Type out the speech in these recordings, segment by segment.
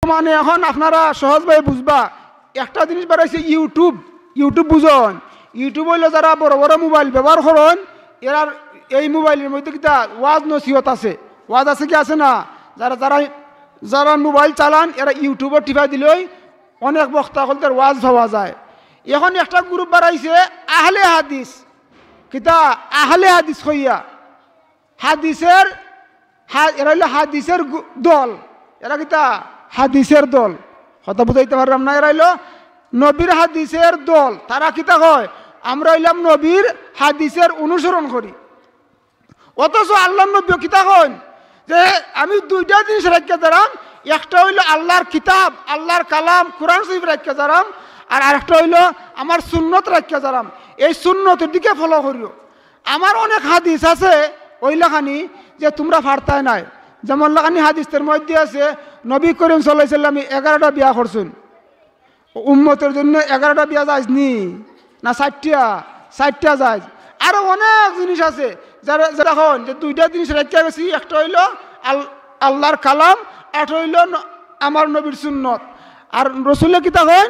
মানে এখন আপনারা সহজভাবে বুঝবা একটা জিনিস বাড়াইছে ইউটিউব বুঝুন। ইউটিউব হইলো যারা বড় বড় মোবাইল ব্যবহার করেন এরা এই মোবাইলের মধ্যে কিতা ওয়াজ নসিহত আছে, ওয়াজ আছে কি আছে না? যারা যারা যারা মোবাইল চালান এরা ইউটিউবে টিপা দিলেই অনেক বক্তা হলতে ওয়াজ পাওয়া যায়। এখন একটা গ্রুপ বাড়াইছে আহলে হাদিস, কিতা আহলে হাদিস হইয়া হাদিসের এরা হইলো হাদিসের দল, এরা কিতা হাদিসের দল। কথা বুঝাইতে পারলাম না? এরা হইলো নবীর হাদিসের দল। তারা কিতা কয় আমরা হইলাম নবীর হাদিসের অনুসরণ করি। অথচ আল্লাহ নবী কিতা কন যে আমি দুইটা জিনিস রাখিয়া দাঁড়াম, একটা হইলো আল্লাহর কিতাব আল্লাহর কালাম কোরআন শরীফ রাখিয়া দাঁড়াম, আর আরেকটা হইলো আমার সুন্নত রাখিয়া দাঁড়াম। এই সুন্নতের দিকে ফলো করিও। আমার অনেক হাদিস আছে ওইলাখানি যে তোমরা ফারতায় নাই, যেমন লাখানি হাদিসের মধ্যে আছে নবী করিম সাল্লাল্লাহু আলাইহি ওয়াসাল্লাম 11টা বিয়া করছেন, উম্মতের জন্য 11টা বিয়া যায়নি না 60টা যায়। আরো অনেক জিনিস আছে যারা যারা হন যে দুইটা জিনিস রেখে গেছি, একটা হইল আল্লাহর কালাম, একটা হইল আমার নবীর সুন্নত। আর রসুলের কিতা হন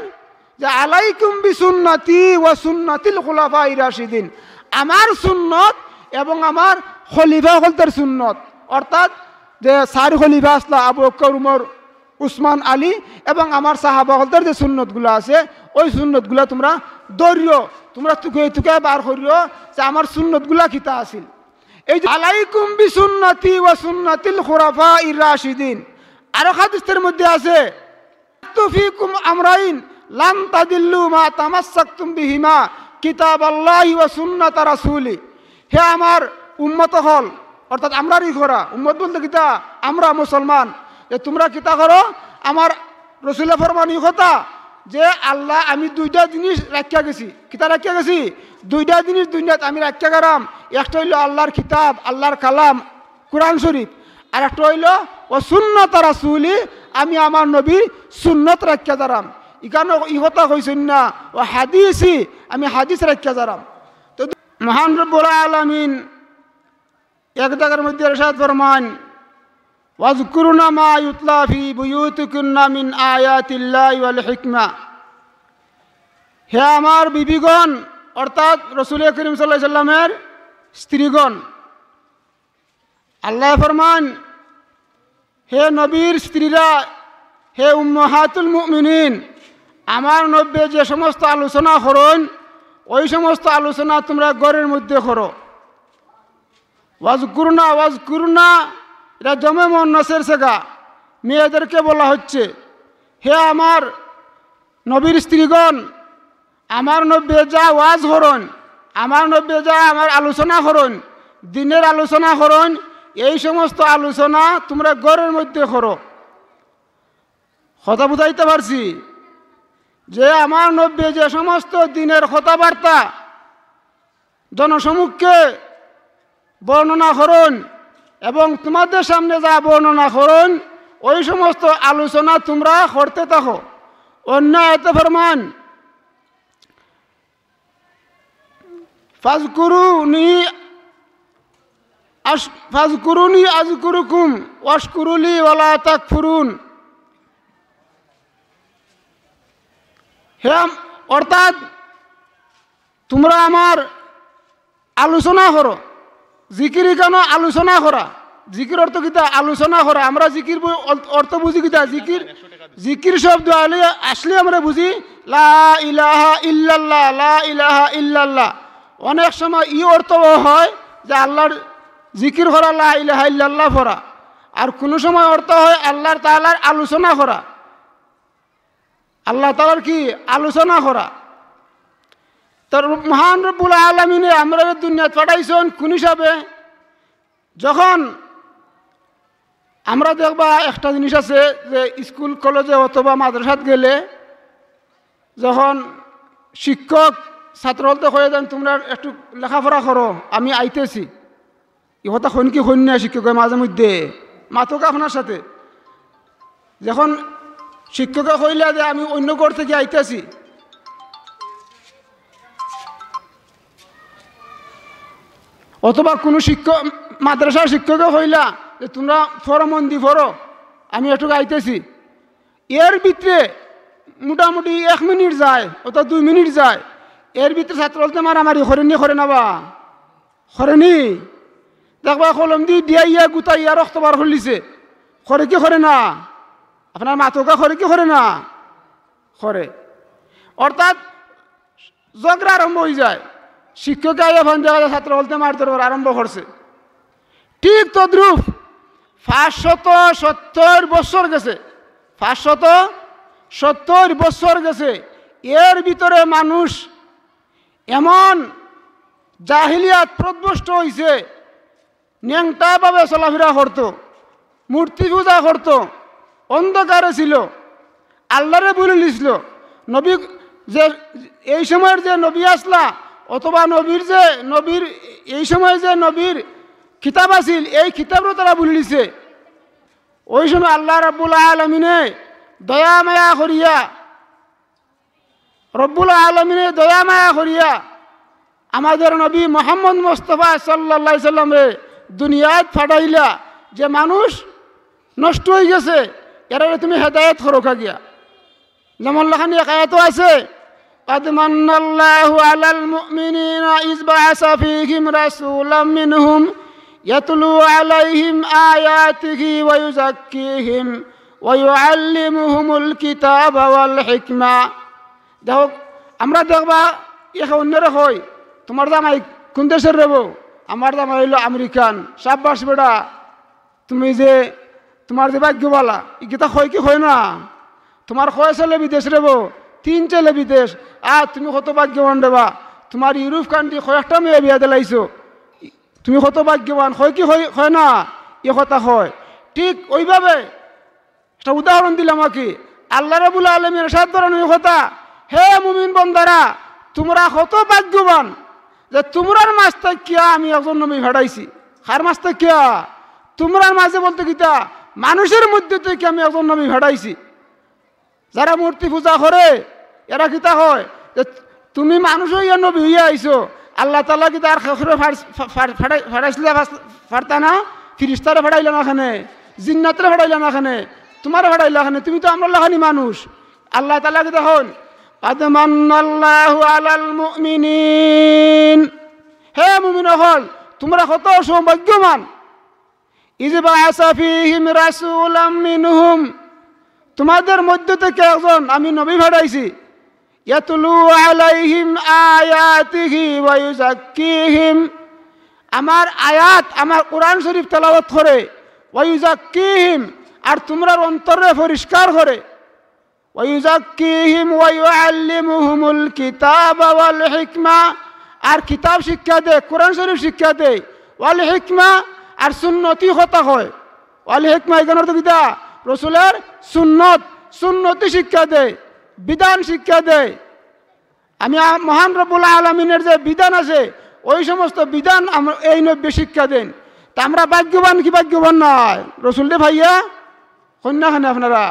যে আলাইকুম বিসুন্নতি ওয়া সুন্নাতিল খুলাফায়ে রাশিদিন, আমার সুন্নত এবং আমার খলিফা হলতের সুন্নত, অর্থাৎ যে 4 খলিফা আসলা আবু বকর উমর উসমান আলী এবং আমার সাহাবা হলতের যে সুন্নতগুলো আছে ওই সুন্নতগুলো তোমরা দৌড়িও, তোমরা তুকে বার করিও যে আমার সুন্নতগুলা কিতা আছিল। এই যে আলাইকুম বিসুন্নতি ওয়া সুন্নাতিল খুলাফায়ে রাশিদিন। আরো হাদিসের মধ্যে আছে তুফিকুম আমরাইন লান তাদিল্লু মা তামাসসাকতুম বিহিমা কিতাবাল্লাহি ওয়া সুন্নাত রাসূলি। হে আমার উম্মত হল, অর্থাৎ আমরারই ঘোরা উম্মত বলতে কিতা আমরা মুসলমান, যে তোমরা কিতা করো আমার রসুলের ফরমানি কথা যে আল্লাহ আমি দুইটা জিনিস রাখিয়া গেছি। কিতা রাখিয়া গেছি? দুইটা জিনিস দুনিয়াত আমি রাখিয়া গেলাম। একটা হইল আল্লাহর কিতাব আল্লাহর কালাম কোরআন শরীফ, আর একটা হইল ও সুন্নত রাসূলি, আমি আমার নবীর সুন্নত রাখিয়া দাঁড়াম। ইখানে ইহতা কইছেন না ও হাদিসি, আমি হাদিস রাখিয়া দাঁড়াম। তো মহান রব্বুল আলামিন এক জায়গার মধ্যে ইরশাদ ফরমান ওয়াজকুরুনা মা ইউতলা ফি বুয়ুতিকুন্না মিন আয়াতিল্লাহি ওয়াল হিকমা। হে আমার বিবিগণ, অর্থাৎ রাসূল করিম সাল্লাল্লাহু আলাইহি সাল্লামের স্ত্রীগণ, আল্লাহ ফরমান হে নবীর স্ত্রীরা, হে উম্মাহাতুল মুমিনিন, আমার নবী যে সমস্ত আলোচনা করেন ওই সমস্ত আলোচনা তোমরা ঘরের মধ্যে করো। ওয়াজকুরুনা এটা জমে মুন্নাসের সেগা, মেয়েদেরকে বলা হচ্ছে হে আমার নবীর স্ত্রীগণ, আমার নবী যা ওয়াজ করন, আমার নবী যা আমার আলোচনা করন, দিনের আলোচনা করন, এই সমস্ত আলোচনা তোমরা ঘরের মধ্যে করো। কথা বুঝাইতে পারছি যে আমার নবী যে সমস্ত দিনের কথাবার্তা জনসমুখে বর্ণনা করুন এবং তোমাদের সামনে যা বর্ণনা করুন ওই সমস্ত আলোচনা তোমরা করতে থাকো। অন্য আয়াতে ফরমান ফাজকুরুনি আযকুরুকুম ওয়াশকুরুলি ওয়ালা তাকফুরুন। হে অর্থাৎ তোমরা আমার আলোচনা করো। জিকির কেন আলোচনা করা? জিকির অর্থ কিতা? আলোচনা করা। আমরা জিকির অর্থ বুঝি কিতা? জিকির শব্দ আসলে আমরা বুঝি লা ইলাহা ইল্লাল্লাহ, লা ইলাহা ইল্লাল্লাহ। অনেক সময় ই অর্থ হয় যে আল্লাহর জিকির করা, লা ইলাহা ইল্লাল্লাহ পড়া, আর কোনো সময় অর্থ হয় আল্লাহ তাআলার আলোচনা করা, আল্লাহ তাআলার কি আলোচনা করা। তোর মহান রব্বুল আলামিনে আমরা দুনিয়াত পাঠাইছেন কোন হিসাবে? যখন আমরা দেখবা একটা জিনিস আছে যে স্কুল কলেজে অথবা মাদ্রাসাত গেলে যখন শিক্ষক ছাত্র হলতে হয়ে যান তোমরা একটু লেখাপড়া করো, আমি আইতেছি, ইহতা হন কি হন না শিক্ষকের মাঝে মধ্যে মাতক আপনার সাথে। যখন শিক্ষকে হইলে যে আমি অন্য ঘর থেকে আইতেছি, অথবা কোনো শিক্ষক মাদ্রাসার শিক্ষকে হইলা যে তোমরা ফরো মন্দি ফরো, আমি একটু আইতেছি, এর ভিতরে মোটামুটি 1 মিনিট যায় অত 2 মিনিট যায়, এর ভিতরে ছাত্র বলতে মারামারি করেনি করে না বা করেনি? দেখবা কলম দিয়ে দিয়া গুতাইয়া রক্ত বার হলিছে, করে কি করে না? আপনার মাতকা করে কি করে না? করে। অর্থাৎ ঝগড়া আরম্ভ হয়ে যায়, শিক্ষক আইয়া ফোন দেখা যায় ছাত্র বলতে মারতে আরম্ভ করছে। ঠিক তদ্রুপ 570 বছর গেছে, 570 বছর গেছে, এর ভিতরে মানুষ এমন জাহিলিয়াত প্রদভষ্ট হয়েছে, ন্যাংটাভাবে চলাফেরা করতো, মূর্তি পূজা করতো, অন্ধকারে ছিল, আল্লাহরে বলে লিছিল। নবী যে এই সময়ের যে নবী আসলা অথবা নবীর এই সময় যে নবীর কিতাব আছিল, এই কিতাবও তারা বলে লিছে। ওই সময় আল্লাহ রাব্বুল আলামিনে দয়া মায়া করিয়া আমাদের নবী মুহাম্মদ মুস্তাফা সাল্লাল্লাহু আলাইহি সাল্লামে দুনিয়াত ফাটাইলা, যে মানুষ নষ্ট হয়ে গেছে, এরা তুমি হেদায়েত করোকা গিয়া। যেমন লেখানি এক আয়াতও আছে, قد من الله على المؤمنين إذ بعث فيهم رسولا منهم يتلو عليهم آياته ويزكيهم ويعلمهم الكتاب والحكمة। দেখো আমরা দেখবা অন্যরা হয়, তোমার জামাই কোন দেশের রেব? আমার জামাই হইল আমেরিকান। সাব্বাস বেটা, তুমি যে তোমার যে ভাগ্যবালা, গীতা হয় কি হয় না? তোমার কয় ছেলে বিদেশ রেব? 3 ছেলে বিদেশ। আর তুমি কত ভাগ্যবান রেবা, তোমার ইউরোপ কান্ট্রি কয়েকটা মেয়ে বিয়া দিলাইছো, তুমি কত ভাগ্যবান। হয় কি হয় না? এ কথা হয়। ঠিক ওইভাবে একটা উদাহরণ দিলাম কি, আল্লাহ রাব্বুল আলামিন ইরশাদ করেন ওই কথা, হে মুমিন বান্দারা, তোমরা কত ভাগ্যবান যে তোমরার মাঝ থেকে আমি একজন নবী পাঠাইছি। কার মাঝ থেকে? তোমরার মাঝে বলতে গীতা মানুষের মধ্যে থেকে আমি একজন নবী পাঠাইছি। যারা মূর্তি পূজা করে এরা কিতা হয় যে তুমি মানুষ হইয়া নবী হইয়া আইছো, আল্লাহ তাআলা কি তার ফাটাইছিলে ফারতা না? ফিরিস্তারে ফাটাইল না খানে, জিন্নাতরে ফাটাইল না খানে, তোমার ফাটাইল খানে, তুমি তো আমরা লাখানি মানুষ। আল্লাহ তাআলা কি তখন قد من الله على المؤمنين, হে মুমিন হল তোমরা কত সৌভাগ্যবান। إذ بعث فيهم رسولا منهم, তোমাদের মধ্য থেকে একজন আমি নবী পাঠাইছি। ইয়াতলু আলাইহিম আয়াতিহি ওয়া ইউযাক্কিহিম, আমার আয়াত আমার কোরআন শরীফ তেলাওয়াত করে। ওয়া ইউযাক্কিহিম, আর তোমরা অন্তরে পরিষ্কার করে। ওয়া ইউযাক্কিহিম ওয়া ইউআল্লিমুহুমুল কিতাবা ওয়াল হিকমা, আর কিতাব শিক্ষা দেয়, কোরআন শরীফ শিক্ষা দেয়। ওয়াল হিকমা, আর সুন্নতি কথা হয়। ওয়াল হিকমা এখানে তো কিতা রসুলের সুন্নতি শিক্ষা দেয়, বিধান শিক্ষা দেয়। আমি মহান রব্বুল আলামিনের যে বিধান আছে ওই সমস্ত বিধান এই নব্য শিক্ষা দেন। তা আমরা ভাগ্যবান কি ভাগ্যবান নয়? রসুল দে ভাইয়া কন্যাখানে আপনারা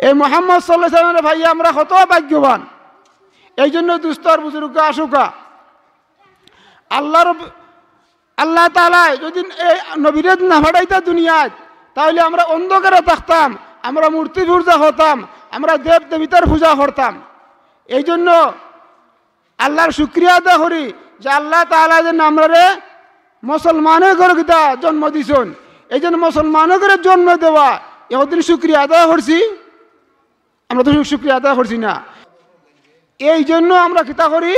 এই মোহাম্মদ সাল্লাল্লাহু আলাইহি ওয়াসাল্লামের ভাইয়া আমরা কত ভাগ্যবান। এই জন্য দুস্তর বুজুর্গ আসুকা আল্লাহ তাআলা যদি এই নবীরে না ফাটাইতা দুনিয়ায়, তাহলে আমরা অন্ধকারে থাকতাম, আমরা মূর্তি পূজা হতাম, আমরা দেব দেবতার পূজা করতাম। এই জন্য আল্লাহর শুকরিয়া আদায় করি যে আল্লাহ তাআলা যে আমরারে মুসলমানের ঘরে কিতা জন্ম দিছেন। এই জন্য মুসলমানের ঘরে জন্ম দেওয়া এদিন শুকরিয়া আদায় করছি, আমরা তো শুকরিয়া আদায় করছি না। এই জন্য আমরা কিতা করি,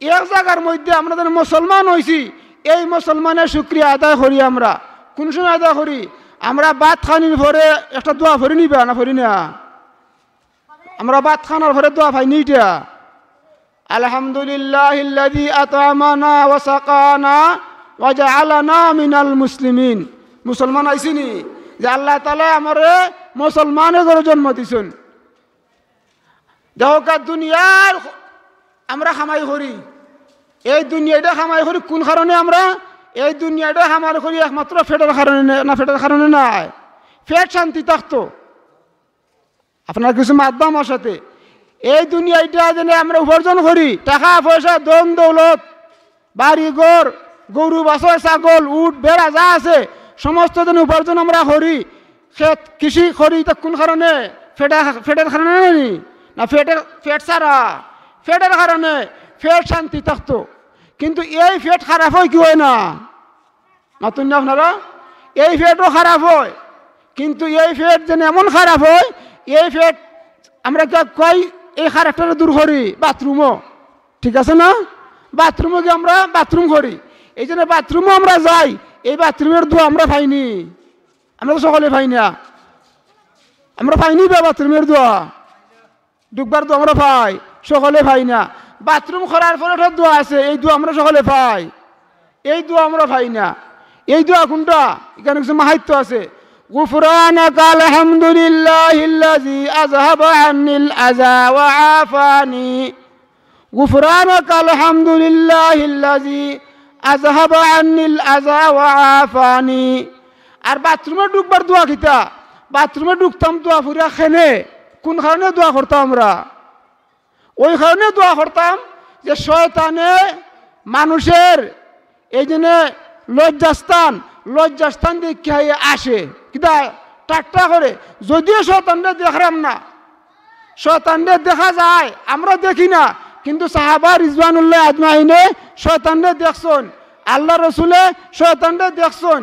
এক জায়গার মধ্যে আমরা যেন মুসলমান হয়েছি, এই মুসলমানের শুকরিয়া আদায় করি। আমরা কোন সময় আদায় করি? আমরা ভাত খানির পরে একটা দোয়া ভরি নিবা না ভরি না? আমরা ভাত খানার পরে দোয়া পাইনি এটা, আলহামদুলিল্লাহিল্লাযী আত'আমানা ওয়া সাকানা ওয়া জাআলানা মিনাল মুসলিমিন। মুসলমান আইছিনি যে আল্লাহ তাআলা আমারে মুসলমানের ঘরে জন্ম দিছেন। দেখো দুনিয়ার আমরা খামাই করি, এই দুনিয়াটা খামাই করি কোন কারণে? আমরা এই দুনিয়াটা খামাই করি একমাত্র ফেটের কারণে না? ফেটের কারণে নাই, ফেট শান্তি থাকতো। আপনার কিছু মাধ্যম আমার সাথে এই দুনিয়াটা যেন আমরা উপার্জন করি, টাকা পয়সা ধন দৌলত বাড়ি ঘর গরু বাছর ছাগল উট বেড়া যা আছে সমস্ত যেন উপার্জন আমরা করি। খেত কৃষি করি তা কোন কারণে? ফেটের কারণে না ফেট ছাড়া ফেটের কারণে ফেট শান্তি থাকতো। কিন্তু এই ফেট খারাপ হয় কি হয় না? নতুন না আপনারা? এই ফেটও খারাপ হয়, কিন্তু এই ফেট যেন এমন খারাপ হয়, এই ফেট আমরা কই এই খারাপটা দূর করি বাথরুমও, ঠিক আছে না? বাথরুমে গিয়ে আমরা বাথরুম করি, এই জন্য বাথরুমও আমরা যাই। এই বাথরুমের দোয়া আমরা পাইনি, আমরা তো সকলে পাই না। আমরা পাইনি বা বাথরুমের দোয়া, ডুববার দোয়া আমরা পাই, সকলে পাই না। বাথরুম করার পরে একটা দোয়া আছে, এই দোয়া আমরা সকলে পাই, এই দোয়া আমরা পাই না। এই দোয়া কোনটা? এখানে কিছু মাহাত্ম্য আছে। গুফরানাকা আলহামদুলিল্লাহিল্লাযী আযহাবা আন্নিল আযা ওয়া আফানি। গুফরানাকা আলহামদুলিল্লাহিল্লাযী আযহাবা আন্নিল আযা ওয়া আফানি। আর বাথরুমে ঢুকবার দোয়া কিতা? বাথরুমে ঢুকতাম দোয়া ফুরিয়া খেনে কোন কারণে দোয়া করতাম আমরা? ওই কারণে দোয়া করতাম যে শয়তানে মানুষের এই জন্য লজ্জাস্থান দেখিয়ে আসে, কিতা টাট্টা করে। যদিও শয়তানরে দেখলাম না, শয়তানরে দেখা যায়, আমরা দেখি না, কিন্তু সাহাবা রিজওয়ানুল্লাহ আজমাইনে শয়তানরে দেখছেন, আল্লাহ রসুলে শয়তানরে দেখছেন।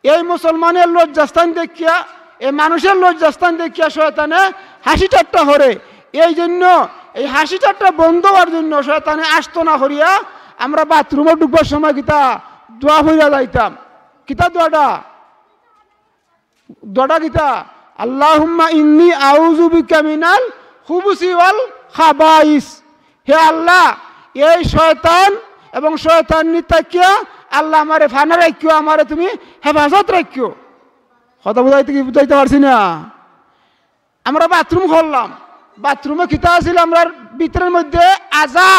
এই মুসলমানের লজ্জাস্থান দেখিয়া, এই মানুষের লজ্জাস্থান দেখিয়া শয়তানে হাসি ঠাট্টা করে। এই জন্য এই হাসি ঠাট্টা বন্ধ হওয়ার জন্য শয়তানে আসতো না করিয়া আমরা বাথরুমে ঢুকবার সময় কিতা দোয়া হইয়া যাইতাম। কিতা দোয়াটা কিতা? আল্লাহুম্মা ইন্নী আউযু বিকা মিনাল খুবুসি ওয়াল খাবাইস। হে আল্লাহ, এই শয়তান এবং শয়তানি তাকিয়া আল্লাহ আমারে ফানা রাখিও, আমারে তুমি হেফাজত রাখিও। কথা বুঝাইতে পারছি না? আমরা বাথরুম করলাম, বাথরুমে কিতা আছিল? আমরা ভিতরের মধ্যে আজা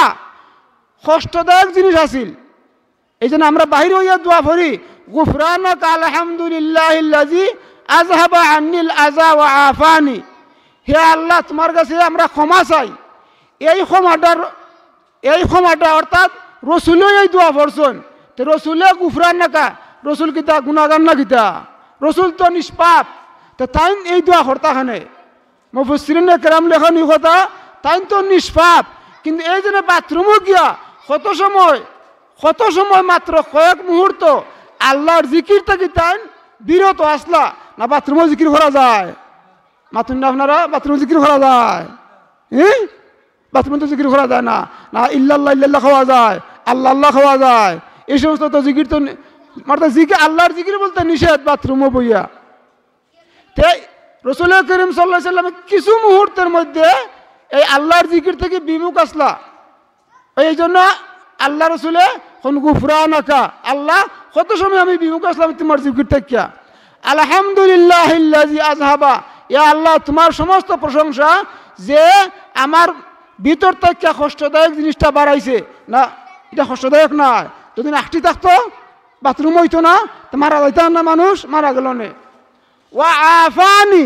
কষ্টদায়ক জিনিস আছিল, এই জন্য আমরা বাহির হইয়া দোয়া করি, গুফরানাকা আলহামদুলিল্লাহিল্লাযী আযহাবা আন্নিল আযা ওয়া আফানি। হে আল্লাহ, তোমার কাছে আমরা ক্ষমা চাই। এই ক্ষমাটা অর্থাৎ রসুলও এই দোয়া পড়ছেন। তো রসুলে গুফরানাকা, রসুল কিতা গুনাহগার না কিতা? রসুল তো নিষ্পাপ, তো তাই এই দোয়া করতাখানে মুফাসসিরিনে কেরাম লেখন এই কথা, তাই তো নিষ্পাপ। কিন্তু এই জন্য বাথরুমও গিয়া কত সময় মাত্র কয়েক মুহূর্ত আল্লাহর জিকির থেকে তাই বিরত আসলা না? বাথরুমও জিকির করা যায়, মাতুন না আপনারা? বাথরুমে জিকির করা যায়? বাথরুমে তো জিকির করা যায় না। না ইল্লাল্লাহ ইল্লাল্লাহ খাওয়া যায়, আল্লাহ আল্লাহ খাওয়া যায়, এই সমস্ত তো জিকির তো মানে জিকির, আল্লাহর জিকির বলতে নিষেধ বাথরুমও বইয়া। তে রাসূল করিম সাল্লাল্লাহু আলাইহি সাল্লাম কিছু মুহূর্তের মধ্যে এই আল্লাহর জিকির থেকে বিমুখ আসলা। এই জন্য আল্লাহ রসুলে গুফরানাকা, আল্লাহ কত সময় আমি বিমুখ আসলাম তোমার জিকির থেকে। আলহামদুলিল্লাহিল্লাযী আযহাবা, ইয়া আল্লাহ তোমার সমস্ত প্রশংসা যে আমার ভিতর থেকে কষ্টদায়ক জিনিসটা বাড়াইছে। না, এটা কষ্টদায়ক নয়। যদি আষ্টি থাকতো বাথরুম হইতো না, তো মারা যাইতো না, মানুষ মারা গেল না। ওয়া আফানি,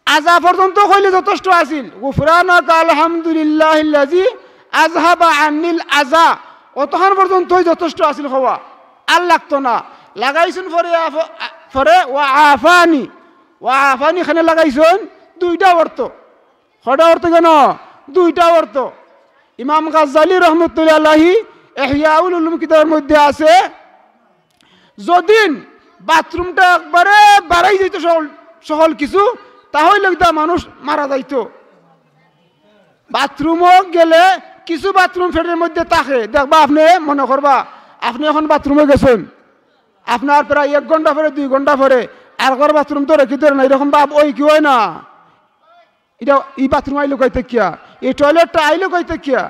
আজা পর্যন্ত হইলে যথেষ্ট আছিল। গুফরানাকা আলহামদুলিল্লাহিল্লাযী আযহাবা আন্নিল আযা, অতক্ষণ পর্যন্তই যথেষ্ট আছিল হওয়া, আর লাগতো না। লাগাইছেন পরে ওয়া আফানি, এখানে লাগাইছেন দুইটা অর্থ। কয়টা অর্থ কেন? দুইটা অর্থ। ইমাম গাজ্জালী রহমতুল্লাহ আলাইহি ইহয়াউল উলুম কিতাবের মধ্যে আছে, যদি বাথরুমটা একবারে বাড়াই যেত সকল কিছু, তাহলে মানুষ মারা যাইত। বাথরুমও গেলে কিছু বাথরুম ফেটের মধ্যে থাকে, দেখবা আপনি মনে করবা আপনি এখন বাথরুমে গেছেন, আপনার প্রায় 1 ঘন্টা পরে 2 ঘন্টা পরে আর বাথরুম তো রেখে ধরে না, এরকম ভাব ওই কি হয় না? এটা এই বাথরুম আইলো কইতে কিয়া, এই টয়লেটটা আইলো কইতে কিয়া,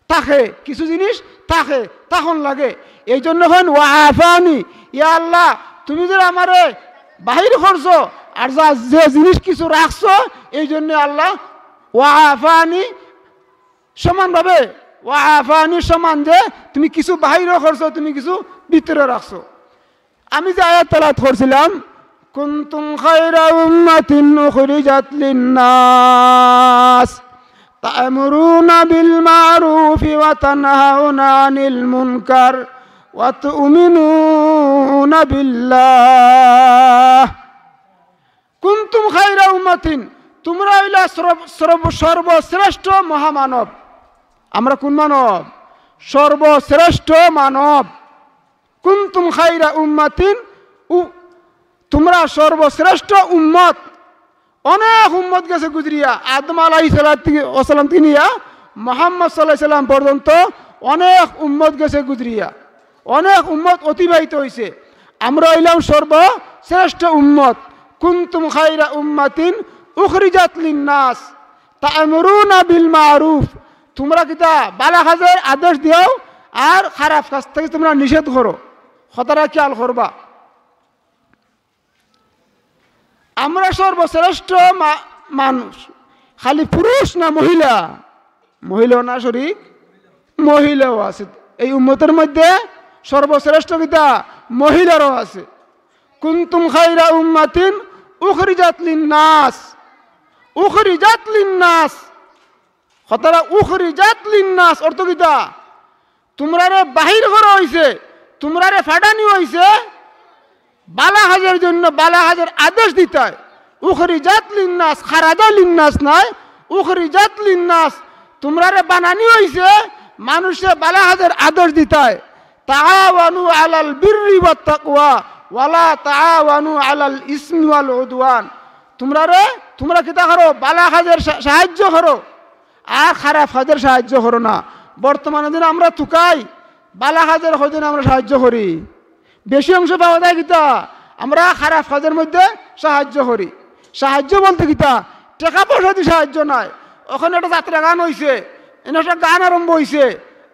থাকে কিছু জিনিস থাকে, তখন লাগে। এই জন্য হন ওয়া আফানি, ইয়া আল্লাহ তুমি যে আমারে বাহির করছো আর যে জিনিস কিছু রাখছো, এই জন্য আল্লাহ ওয়া আফানি সমানভাবে, ওয়া আফানি সমান যে তুমি কিছু বাহিরও করছো, তুমি কিছু ভিতরে রাখছো। আমি যে আয়াত তেলাওয়াত করছিলাম, কুনতুম খায়রা উম্মাতিন উখরিজাত লিন-নাস তা'মুরুনা বিল মা'রুফি ওয়া তানহাউনা আনিল মুনকার ওয়া তু'মিনুনা বিল্লাহ কুনতুম খায়রা উম্মাতিন, তোমরা হইলা সর্বশ্রেষ্ঠ মহামানব। আমরা কোন মানব? সর্বশ্রেষ্ঠ মানব। কুনতুম খায়রা উম্মাতিন, তোমরা সর্বশ্রেষ্ঠ উম্মত। অনেক উম্মত গেছে গুজরিয়া, আদম আলাইহিস সালাম থেকে নিয়া মুহাম্মদ সাল্লাল্লাহু আলাইহি সাল্লাম পর্যন্ত অনেক উম্মত গেছে গুজরিয়া, অনেক উম্মত অতিবাহিত হয়েছে। আমরা হইলাম সর্বশ্রেষ্ঠ উম্মত। কুনতুম খায়রা উম্মাতিন উখরিজাত লিন্নাস তা'মুরুনা বিল মারুফ, তোমরা কিতা ভালো কাজের আদেশ দিও আর খারাপ কাজ থেকে তোমরা নিষেধ করো। কথাটা খেয়াল করবা। আমরা সর্বশ্রেষ্ঠ মানুষ, খালি পুরুষ না মহিলা? মহিলাও না শরীক, মহিলাও আছে এই উম্মতের মধ্যে। সর্বশ্রেষ্ঠ কিতা মহিলারও আছে। কুনতুম খায়রা উম্মাতিন উখরিজাত লিন্নাস, উখরিজাত লিন্নাস, কথাটা উখরিজাত লিন্নাস অর্থ কিতা? তোমরারে বাহির করা হইছে, তোমরারে ফাটানি হইছে বালা কাজের জন্য, বালা কাজের আদেশ দিতে। উখরিজাত লিন্নাস, খারাজা লিন্নাস নাই, উখরিজাত লিন্নাস, তোমরারে বানানি হইছে মানুষে বালা কাজের আদেশ দিতে। তাআওয়ানু আলাল বিররি ওয়াত তাকওয়া ওয়ালা তাআওয়ানু আলাল ইসমি ওয়াল উদওয়ান, তোমরা কিতা করো? বালা কাজের সাহায্য করো আর খারাপ কাজের সাহায্য করো না। বর্তমানে দিন আমরা তুকাই বালা কাজের হদিন আমরা সাহায্য করি, বেশি অংশ পাওয়া যায় কিতা আমরা খারাপ কাজের মধ্যে সাহায্য করি। সাহায্য বলতে কিতা টাকা পয়সা দিয়ে সাহায্য নাই। ওখানে একটা যাত্রা গান হয়েছে, এনে একটা গান আরম্ভ হয়েছে,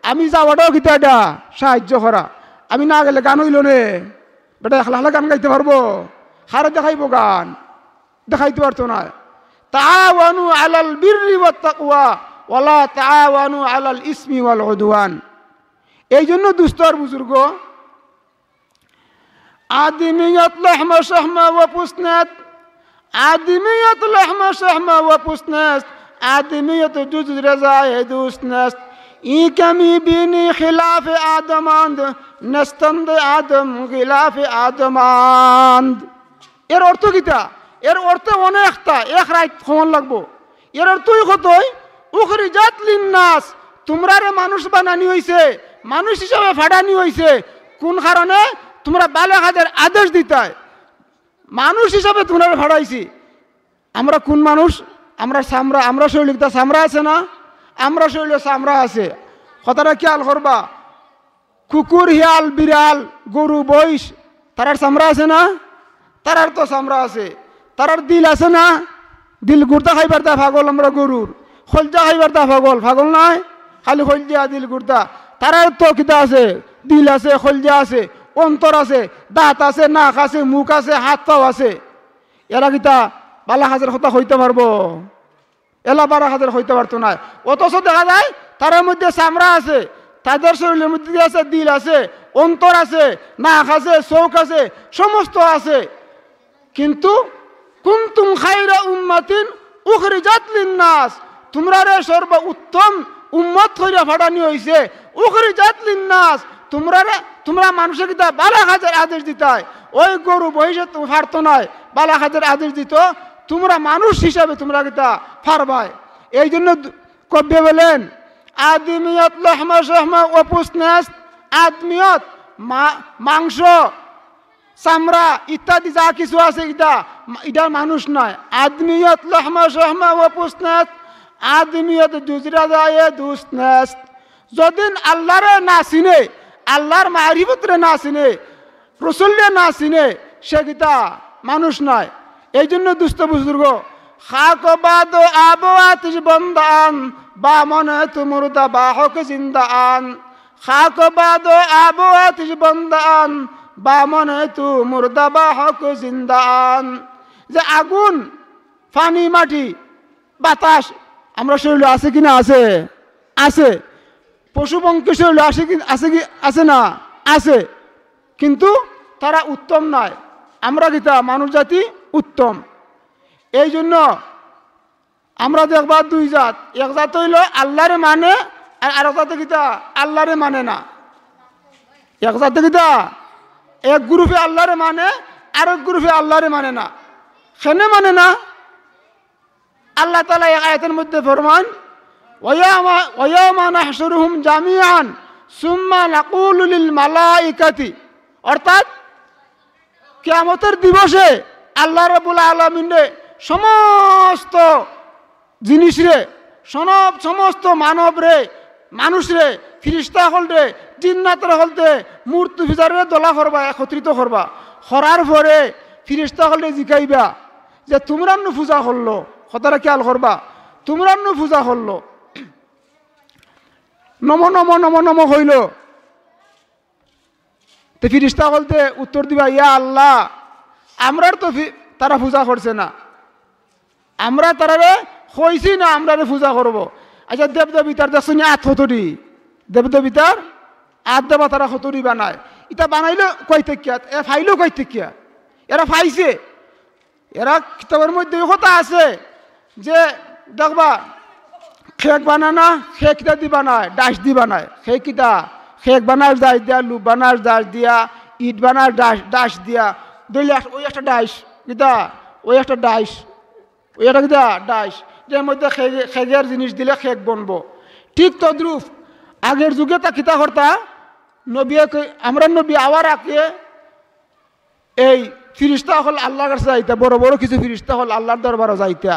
আমি যাওয়াটাও কিতা এটা সাহায্য করা। আমি না গেলে গান হইল নে, বেটা একলা একলা গান গাইতে পারবো? হারে দেখাইবো গান, দেখাইতে পারতো না। তাআওয়ানু আলাল বিররি ওয়াত তাকওয়া ওয়ালা তাআওয়ানু আলাল ইসমি ওয়াল উদওয়ান। এই জন্য দুস্তর বুজুর্গ, আদমিয়ত লাহমা শাহমা ওয়া পুসনাত, আদমিয়ত লাহমা শাহমা ওয়া পুসনাত, আদমিয়ত জুজ রাজায়ে দুসনাত, ই কামি বিনি খিলাফ আদমান্দ নস্তন্দ আদম খিলাফ আদমান্দ। এর অর্থ কিতা? এর অর্থ অনেকটা, এক রাত সময় লাগবো। এর অর্থই কতই উখরিজাত লিন্নাস, তোমরারে মানুষ বানানি হইছে, মানুষ হিসাবে ফাটানি হইছে। কোন কারণে? তোমরা ভালো কাজের আদেশ দিতাই, মানুষ হিসাবে তোমরা ফাটাইছি। আমরা কোন মানুষ? আমরা চামড়া, আমরা শরীরে চামড়া আছে না? আমরা শরীরে চামড়া আছে। কথাটা খেয়াল করবা। কুকুর, হিয়াল, বিড়াল, গরু, বইস, তারার চামড়া আছে না? তারার তো চামড়া আছে। তারার দিল আছে না? দিল গুর্দা খাইবার তা পাগল আমরা গরুর, খলজা খাইবার তা পাগল, পাগল নাই? খালি খলজা দিল গুর্দা। তারার তো কিতা আছে? দিল আছে, খলজা আছে, অন্তর আছে, দাঁত আছে, নাক আছে, মুখ আছে, হাত পাও আছে। এরা কিতা বালা হাজার কথা হইতে পারবো? এলা 12,000 হইতে পারতো না। অথচ দেখা যায় তার মধ্যে চামড়া আছে, তাদের শরীরের মধ্যে আছে দিল আছে, অন্তর আছে, নাক আছে, চোখ আছে, সমস্ত আছে। কিন্তু কুনতুম খায়রা উম্মাতিন উখরিজাত লিন্নাস, তোমরা রে সর্ব উত্তম উম্মত হইয়া ফাটানি হইছে। উখরিজাত লিন্নাস, তোমরা মানুষের কিতা বালা কাজের আদেশ দিতাই। ওই গরু বহিষে ফারতো নাই, বালা কাজের আদেশ দিত। তোমরা মানুষ হিসাবে তোমরা কিতা ফারবাই। এই জন্য কব্য বলেন আদমিয়ত লাহমা শাহমা ওয়া পুসনাস, আদমিয়ত মাংস, চামড়া ইত্যাদি যা কিছু আছে এটা মানুষ নয়। আদমিয়ত লাহমা শাহমা ওয়া পুসনাস, আদমিয়ত জুজরা যায় দুসনাস। যদিন আল্লাহরে না চিনে, আল্লাহর মারিফতরে না চিনে, রসুলরে না চিনে, সে কিতা মানুষ নয়। এই জন্য দুস্থ বুজুর্গ খাকবাদ আবওয়াতিস বন্দান বা মনে তুমুরদা বা হক জিন্দান, খাকবাদ আবওয়াতিস বন্দান বা মনে তুমুরদা বা হক জিন্দান। যে আগুন, পানি, মাটি, বাতাস আমরা শরীরে আছে কিনা? আছে, আছে। পশু পঙ্খী শরীরে আছে কি? আছে না? আছে। কিন্তু তারা উত্তম নয়। আমরা কিতা মানুষ জাতি উত্তম। এই জন্য আমরা দেখবা দুই জাত। এক জাত হইল আল্লাহরে মানে, আর আরেক জাতে কিতা আল্লাহরে মানে না। এক জাতে কিতা এক গ্রুপে আল্লাহরে মানে, আরেক গ্রুপে আল্লাহরে মানে না। সেনে মানে না। আল্লাহ তাআলা এই আয়াতের মধ্যে ফরমান ওয়ায়ামা নাহশুরুহুম জামিআন সুম্মা নাকুলু লিল মালাইকাতি, অর্থাৎ কিয়ামতের দিবসে আল্লাহ রাব্বুল আলামিন সমস্ত জিনিস রে, সমস্ত মানব রে, মানুষ রে, ফিরিস্তা হল রে, জিন্নাতরে হলতে মূর্তি পূজারে দলা করবা, একত্রিত করবা। করার পরে ফিরিস্তা হলে জিকাইবা যে তোমরা নু পূজা করলো, কথাটা খেয়াল করবা, তোমরা নু পূজা করলো, নম নম নম নম হইল। তো ফিরিস্তা বলতে উত্তর দিবা, ইয়া আল্লাহ, আমরার তো তারা পূজা করছে না, আমরা তারারে হইছি না আমরা পূজা করব। আচ্ছা দেবদেবিতার দেখছি আত হতরি, দেবদেবিতার আত দেবা তারা হতরি বানায়, এটা বানাইলো কই থেকে, এ ফাইলো কই থেকে, এরা ফাইছে। এরা কিতাবের মধ্যে কথা আছে যে দেখবা খেক বানানা, খেক কিতা দি বানায়, ডাইস দি বানায়। খেক কিতা, খেক বানাস ডাইস দিয়া, লুপ বানাস ডাইস দিয়া, ইট বানাস ডাইস দিয়া, ধরলে ওই একটা ডাইস কিতা, ওই একটা ডাইস, ওই একটা কিতা ডাইস, যার মধ্যে খেগের জিনিস দিলে খেক বনবো। ঠিক তদ্রুপ আগের যুগে তা কিতা করতা, নবী আমরা নবী আওয়ার আগে এই ফিরিস্তা হল আল্লাহর কাছে যাইতা, বড় বড় কিছু ফিরিস্তা হল আল্লাহর দরবারও যাইতা।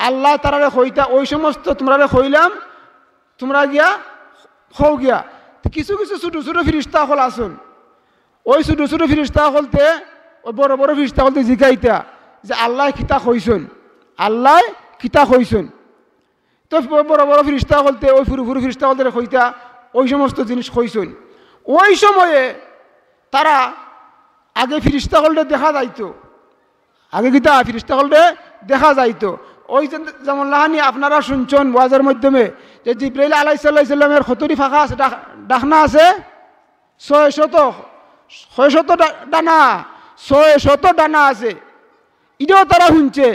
আল্লাহ তারারে হইতা ওই সমস্ত তোমরা হইলাম, তোমরা গিয়া হও গিয়া। কিছু কিছু ছোটো ছোটো ফিরিস্তা হল আসুন, ওই ছোটো ছোটো ফিরিস্তা হলতে ওই বড় বড় ফিরিস্তা হলতে জিকাইতা যে আল্লাহ কিতা হইছুন, আল্লাহ কিতা হইছুন। তো বড় বড় ফিরিস্তা হলতে ওই ফুরু ফুরু ফিরিস্তা হলতে হইতা ওই সমস্ত জিনিস হইছুন। ওই সময়ে তারা আগে ফিরিস্তা হলতে দেখা যাইতো, আগে কিতা ফিরিস্তা হলতে দেখা যাইতো। ওই যেমন লাহানি আপনারা শুনছেন ওয়াজের মাধ্যমে যে জিব্রাইল আলাইহিস সালামের খতরি ফাঁকা আছে, ডাকনা আছে 600 ডানা, 600 ডানা আছে। এটাও তারা শুনছে,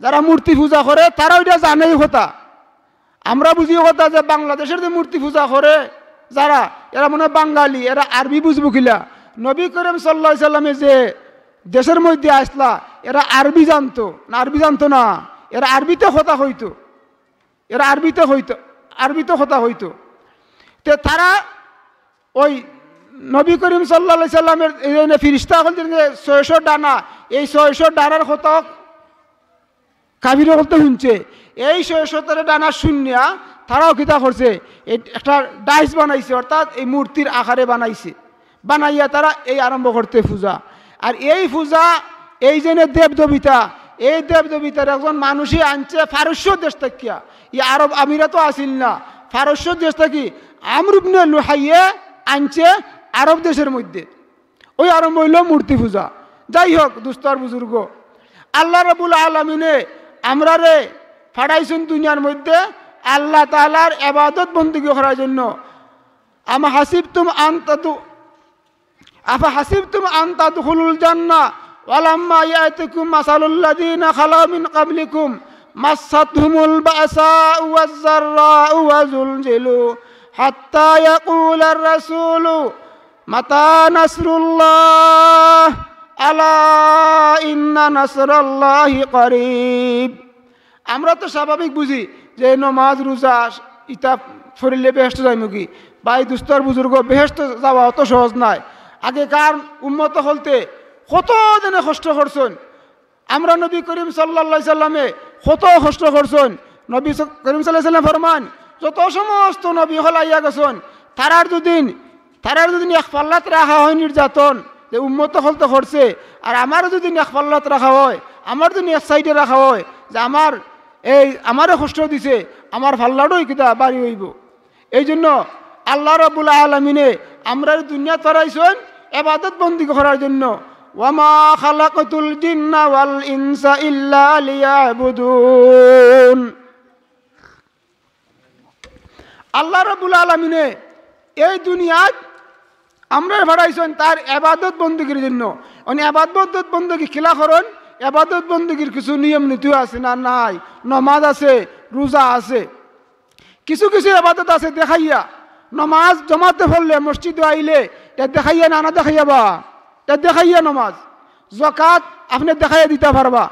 যারা মূর্তি পূজা করে তারা ওইটা জানেই কথা। আমরা বুঝি কথা যে বাংলাদেশের যে মূর্তি পূজা করে যারা, এরা মনে হয় বাঙালি, এরা আরবি বুঝবো কিলা। নবী করিম সাল্লাল্লাহু আলাইহি সাল্লামে যে দেশের মধ্যে আসলা, এরা আরবি জানতো না, আরবি জানতো না, এরা আরবিতে কথা হইতো, এরা আরবিতে কথা হইতো। তে তারা ওই নবী করিম সাল্লাল্লাহু আলাইহি সাল্লামের ফিরিস্তা হল 600 ডানা, এই 600 ডানার কথা কাবির বলতে শুনছে। এই 600 ডানা শূন্যা তারাও কিতা করছে, একটা ডাইস বানাইছে, অর্থাৎ এই মূর্তির আকারে বানাইছে, বানাইয়া তারা এই আরম্ভ করতে পূজা। আর এই পূজা এই যে দেবদেবিতা, এই দেবদেবিতার একজন মানুষই আনছে ফারস্য দেশ থেকে, ই আরব আমিরাতও আসিল না, ফারস্য দেশ থেকে আমর ইবনে লুহাইয়ে আনছে আরব দেশের মধ্যে। ওই আরম্ভ হইল মূর্তি পূজা। যাই হোক দুস্তর বুজুর্গ, আল্লাহ রাব্বুল আলামিনে আমরা রে ফাড়াইছেন দুনিয়ার মধ্যে আল্লাহ তাআলার ইবাদত বندگی করার জন্য। আফা হাসিবতুম আন তাদখুলুল জান্নাহ ওয়ালাম্মা ইয়াতিকুম মাসালুল লাযিনা খালা মিন ক্বাবলিকুম মাসাতহুমুল বাসাউ ওয়াজ যাররাউ ওয়া যুলজিলু হাত্তা ইয়াকুলার রাসূলু মাতা নাসরুল্লাহ আলা ইন্না নাসরাল্লাহি করিব। আমরা তো স্বাভাবিক বুঝি যে নমাজ রোজা ইতা ফরিলে বেহেশত যাইমু কি, ভাই দুস্তর বুজুর্গ, বেহেশত যাওয়া অত সহজ নাই। আগেকার উম্মত হলতে কত দিনে কষ্ট করছেন, আমরা নবী করিম সাল্লাল্লাহু আলাইহি সাল্লামে কত কষ্ট করছেন। নবী করিম সাল্লাল্লাহু আলাইহি সাল্লাম ফরমান, যত সমস্ত নবী হল আইয়া গেছেন, তারার দুদিন এক পাল্লাত রাখা হয় নির্যাতন যে উম্মত হলতে করছে, আর আমারও যদি এক পাল্লাত রাখা হয়, আমার যদি এক সাইডে রাখা হয় যে আমারও কষ্ট দিছে, আমার পাল্লাটাই কিতা বাড়ি হইব। এই জন্য আল্লাহ রাব্বুল আলামিনে আমরা দুনিয়া তরাইছেন ইবাদত বندگی করার জন্য। ওয়ামা খালাকাতুল জিন্না ওয়াল ইনসা ইল্লা লিয়াবুদুন। আল্লাহ রাব্বুল আলামিনে এই দুনিয়াত আমরা ভাড়াইছেন তার ইবাদত বندگির জন্য। মানে ইবাদত বندگি খেলা করেন, ইবাদত বندگির কিছু নিয়ম নীতি আছে না, নাই। নামাজ আছে, রোজা আছে, কিছু কিছু ইবাদত আছে দেখাইয়া। নমাজ জমাতে পড়লে মসজিদে আইলে এটা দেখাইয়া না দেখাইয়া বা এটা দেখাইয়া নমাজ। যাকাত আপনি দেখাইয়া দিতে পারবা।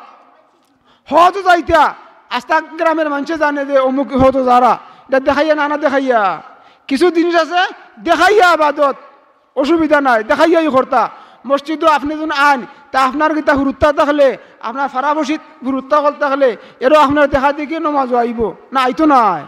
হজ যাইতা আস্তা গ্রামের মানুষে জানে যে অমুক হতো যারা, এটা দেখাইয়া না দেখাইয়া। কিছু জিনিস আছে দেখাইয়া আবাদত, অসুবিধা নাই, দেখাইয়াই করতা। মসজিদও আপনি যখন আন তা আপনার গীতা গুরুত্ব থাকলে, আপনার ফারাবসিত গুরুত্ব হল থাকলে এরও আপনার দেখা দেখি নমাজ আইব না, আইতো নাই।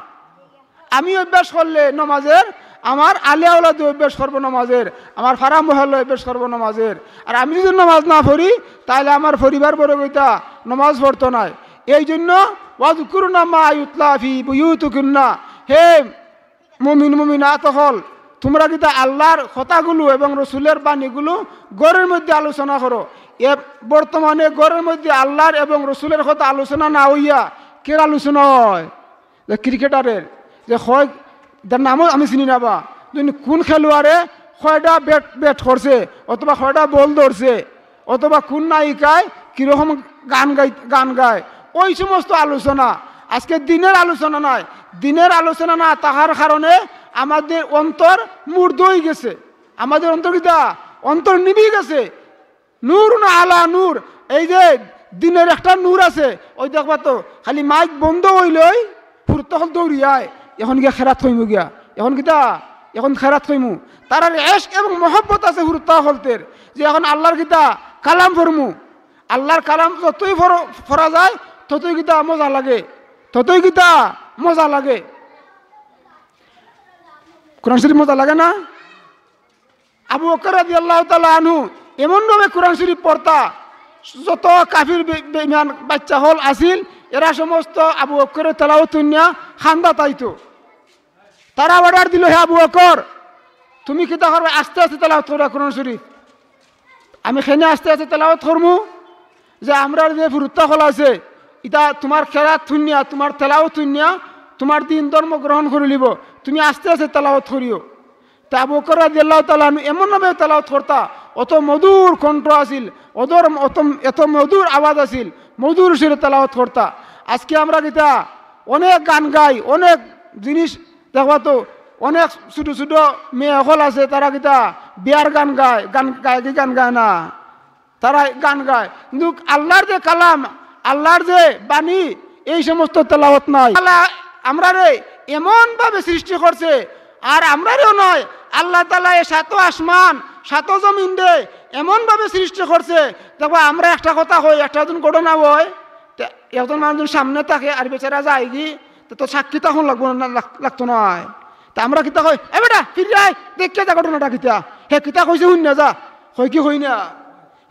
আমি অভ্যাস করলে নমাজের, আমার আলিয়া ওলাদে অভ্যাস করবো নমাজের, আমার ফারা মহল্লা অভ্যাস করবো নমাজের। আর আমি যদি নমাজ না পড়ি তাহলে আমার পরিবার বর্গইতা নমাজ পড়তো নাই। এই জন্য ওয়াজকুরনা মা ইউতলা ফি বুয়ুতিকুন্না, হে মুমিন মুমিনাত হল, তোমরা কিন্তু আল্লাহর কথাগুলো এবং রসুলের বাণীগুলো ঘরের মধ্যে আলোচনা করো। এ বর্তমানে ঘরের মধ্যে আল্লাহর এবং রসুলের কথা আলোচনা না হইয়া কে আলোচনা হয়? ক্রিকেটারের যে হয়, যার নামও আমি চিনি না, বা কোন খেলোয়াড়ে কয়টা ব্যাট করছে অথবা কয়টা বল ধরছে অথবা কোন নায়িকায় কীরকম গান গায়, ওই সমস্ত আলোচনা। আজকে দিনের আলোচনা নয়, দিনের আলোচনা না তাহার কারণে আমাদের অন্তর মূর্ধ হয়ে গেছে, আমাদের অন্তর্গীতা অন্তর নিভে গেছে। নূর না আলা নূর, এই যে দিনের একটা নূর আছে, ওই দেখবা তো খালি মাইক বন্ধ হইলই পুরুত হল দৌড়িয়ায়, এখন গিয়া খেরাত হইমু গিয়া, এখন কিতা এখন খেরাত হইমু। তার এশক এবং মহব্বত আছে হুরুত্তা হলতের, যে এখন আল্লাহর গীতা কালাম ফরমু। আল্লাহর কালাম যতই ফরা যায় ততই গীতা মজা লাগে, ততই গীতা মজা লাগে। কোরআন শরীফ মজা লাগে না? আবু বকর রাদিয়াল্লাহু তাআলা আনহু এমনভাবে কোরআন শরীফ পড়তা, যত কাফির বেঈমান বাচ্চা হল আসিল এরা সমস্ত আবু বকরের তেলাওয়াত শুনিয়া খান্দা তাইতো। তারা অর্ডার দিল, হে আবু বকর তুমি কিতা করবে? আস্তে আস্তে তেলাওয়াত করো কোরআন শরীফ। আমি খেনে আস্তে আস্তে তেলাওয়াত করমু, যে আমরা যে ফুরুত্তা হল আছে এটা তোমার খেরাত শুনিয়া, তোমার তেলাওয়াত শুনিয়া তোমার দিন ধর্ম গ্রহণ করে লিব, তুমি আস্তে আস্তে তেলাওয়াত করিও। তা আবু বকর রাদিয়াল্লাহু তাআলা এমনভাবে তেলাওয়াত করতা, অত মধুর কণ্ঠ আছিল, এত মধুর আওয়াজ আছিল, মধুর সুরে তেলাওয়াত করতা। আজকে আমরা গীতা অনেক গান গাই, অনেক জিনিস দেখবা তো, অনেক ছোটো ছোটো মেয়ে হল আছে তারা গীতা বিয়ার গান গায়, গান গায় না, তারা গান গায়। কিন্তু আল্লাহর যে কালাম, আল্লাহর যে বাণী, এই সমস্ত তেলাওয়াত নাই। আমরা রে এমনভাবে সৃষ্টি করছে, আর আমরাও নয়, আল্লাহ তাআলা এই সাত আসমান সাত জমিন দে এমনভাবে সৃষ্টি করছে। দেখো আমরা একটা কথা হয়, একটা জন ঘটনা হয়, একজন মানুষজন সামনে থাকে আর বেচারা যায় কি তো সাক্ষী তখন লাগতো নয়। তা আমরা কিতা হয়, এ বেটা ফিরে যায় দেখে যা ঘটনাটা কিতা, হে কিতা কইছে শুন না যা, হয় কি হই না,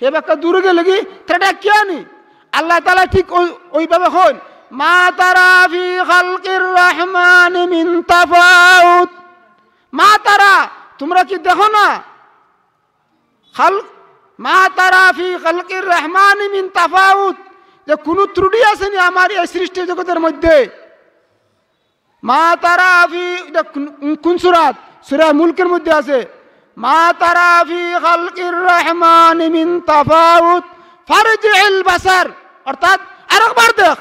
হে বাক্কা দূরে গেলে কি সেটা কি আনি। আল্লাহ তাআলা ঠিক ওইভাবে হন, মা তারা ফি খালকির রহমান মিন তাফাউত, মা তারা তোমরা কি দেখো না, মা তারা ফি খালকির রহমান মিন তাফাউত, যে কোনো ত্রুটি আসেনি আমার এই সৃষ্টি জগতের মধ্যে। মা তারা ফি, কোন সূরাত? সূরা মুলকের মধ্যে আছে, মা তারা ফি খালকির রহমান মিন তাফাউত ফারজিল বাসার, অর্থাৎ আরেকবার দেখ,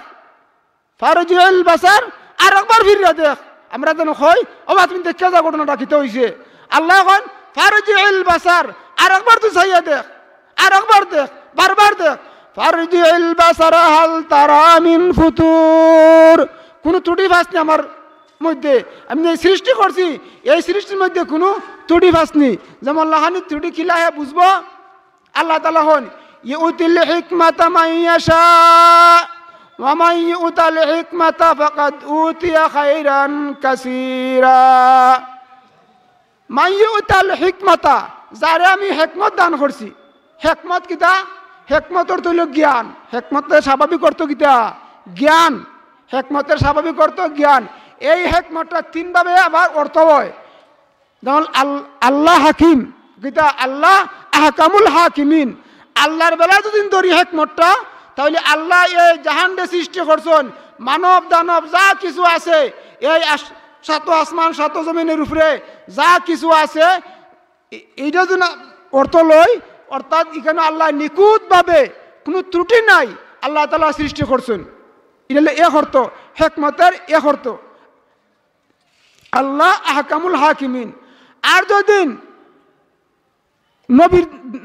ফারজিল বাসার আরেকবার ফিরে দেখ। আমরা যেন কই ও তুমি দেখে যা ঘটনাটা কিতে হইছে, আল্লাহ কন ফারজিল বাসার, আরেকবার তুই চাইয়া দেখ, আরেকবার দেখ, বারবার দেখ। ফারজিল বাসার হাল তারা মিন ফুতুর, কোনো ত্রুটি ফাসনি আমার মধ্যে, আমি এই সৃষ্টি করছি এই সৃষ্টির মধ্যে কোনো ত্রুটি ফাসনি। যেমন লাহানি ত্রুটি খিলা হে বুঝবো, আল্লাহ তাআলা হন ইউতিল হিকমাতা মান ইয়াশা ওয়া মান ইউতাল হিকমাতা ফাকাদ উতিয়া খায়রান কাসীরা। মান ইউতাল হিকমাতা, যারে আমি হিকমত দান করছি। হিকমত কিতা? হিকমতের তো হলো জ্ঞান, হিকমতের স্বাভাবিক অর্থ কিতা? জ্ঞান। হিকমতের স্বাভাবিক অর্থ জ্ঞান। এই হিকমতটা তিনভাবে আবার অর্থ হয়, যেমন আল্লাহ হাকিম কিতা, আল্লাহ আহকামুল হাকিমিন। আল্লাহর বেলা যদি ধরি হিকমতটা, তাহলে আল্লাহ এই জাহান্ডে সৃষ্টি করছেন, মানব দানব যা কিছু আছে, এই সাত আসমান সাত জমিনের উপরে যা কিছু আছে, এইটা যদি অর্থ লই, অর্থাৎ এখানে আল্লাহ নিখুঁতভাবে কোনো ত্রুটি নাই আল্লাহ তাআলা সৃষ্টি করছেন, এটা হলো এক অর্থ, হিকমতের এক অর্থ আল্লাহ আহকামুল হাকিমিন। আর যদি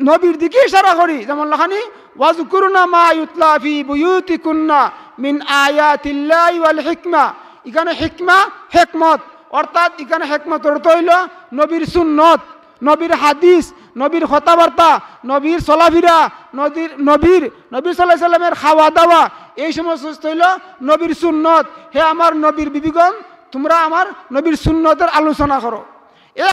নবীর দিকে ইশারা করি, যেমন লাখানি ওয়াজকুরনা মা ইউতলা ফি বুয়ুতিকুন্না মিন আয়াতিল্লাহি ওয়াল হিকমা। এখানে হিকমা হিকমত, অর্থাৎ এখানে হিকমত অর্থ হইল নবীর সুন্নত, নবীর হাদিস, নবীর কথাবার্তা, নবীর চলাফেরা, নবীর সাল্লাল্লাহু আলাইহি সাল্লামের খাওয়া দাওয়া, এই সমস্ত হইল নবীর সুন্নত। হে আমার নবীর বিবিগণ, তোমরা আমার নবীর সুন্নতের আলোচনা করো।